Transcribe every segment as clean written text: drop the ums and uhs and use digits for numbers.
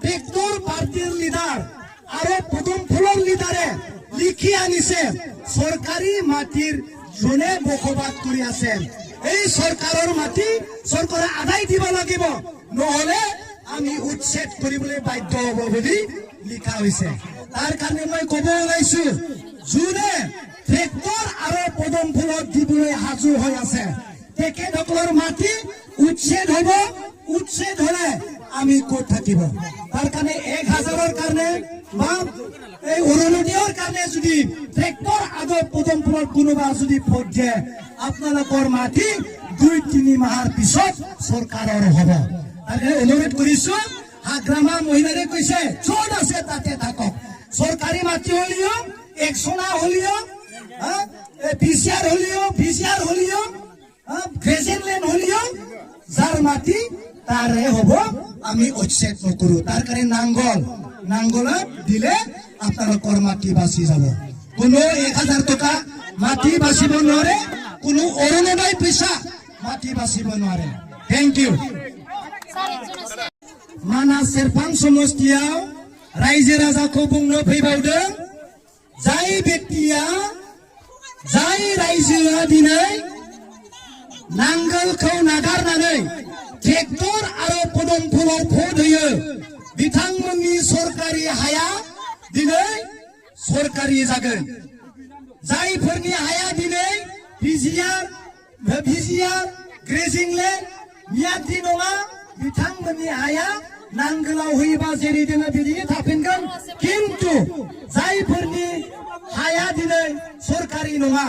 Tractor पार्टीर leader आरो पदमफुलर लिडारे लिखि आनिছে सरकारी माटिर জনে বকবাদ কৰি আছে। এই সরকারের মাটি সরকারে আদায় দিব লাগিব, নহলে আমি উচ্ছেদ কৰিবলৈ বাধ্য হব বুলি লিখা হৈছে। তার কারণে মই কব ওলাইছো, যোনে ট্রেক্টর আর পদমফুলত দিবলৈ সাজু হৈ আছে তেখেতসকলৰ মাটি উচ্ছেদ হব। উচ্ছেদ হলে আমি ক'ত থাকিব? তার কারণে 1000-ৰ কারণে বা এই অৰুণোদয়ৰ কারণে যদি ট্রেক্টর আদৌ পদমফুলত কোনোবা যদি ভোট দিয়ে আপোনালোকৰ মাটি 2-3 মাহৰ পিছত চৰকাৰৰ হ'ব। তাকে অনুৰোধ কৰিছো, হাগ্ৰামা মহিলাৰে কৈছে য'ত আছে তাতে থাকক। সরকারি মাটি হলিও, একশনা হলিও, পিসিআর হলিও, গ্রেজিং ল্যান্ড হলিও, যার মাটি তারে হব, আমি উচ্ছেদ নকৰো। তার কারণে নাঙ্গল দিলে আপনার মাটি বাঁচি যাব। কোনো 1000 টাকা মাটি বাঁচিব নোৱাৰে, কোনো অৰুণোদয় পইচা মাটি বাঁচিব নোৱাৰে। Thank you. मानास सेरफां समस्तियाव रायजो राजाखौ बुंनो फैबावदों, जाय व्यक्तिया जाय रायजोआ दिनै नांगोलखौ नागारनानै ट्रेक्टर आरो पदमफुलाव भोट होयो, बिथांमोननि सरकारि हाया दिनै सरकारि जागोन। जायफोरनि हाया दिनै पिसिआर ग्रेजिं ल्যান্ড मियादि नङा, बिथांमोननि हाया नांगोलाव होयोबा जेरै दोङो बिदिनो थाफिनगोन। किन्तु जायफोरनि हाया दिनै सरकारि नङा,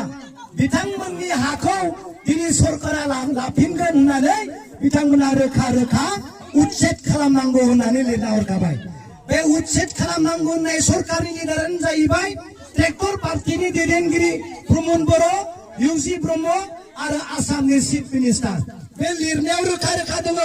बिथांमोननि हाखौ दिनै सरकारा लाफिनगोन होननानै बिथांमोना रोखा रोखा उच्ছেদ खालामनांगौ होननानै लिरना हरखाबाय। बे उच्ছেদ खालामनांगौ होननाय सरकारनि लिडारानो जाहैबाय ट्रेक्टर पार्टीनि दैदेनगिरि प्रमद बर', इउसि ब्रह्म आरो आसामनि चिफ मिनिस्टार। बे लिरनायाव रोखा रोखा दङ।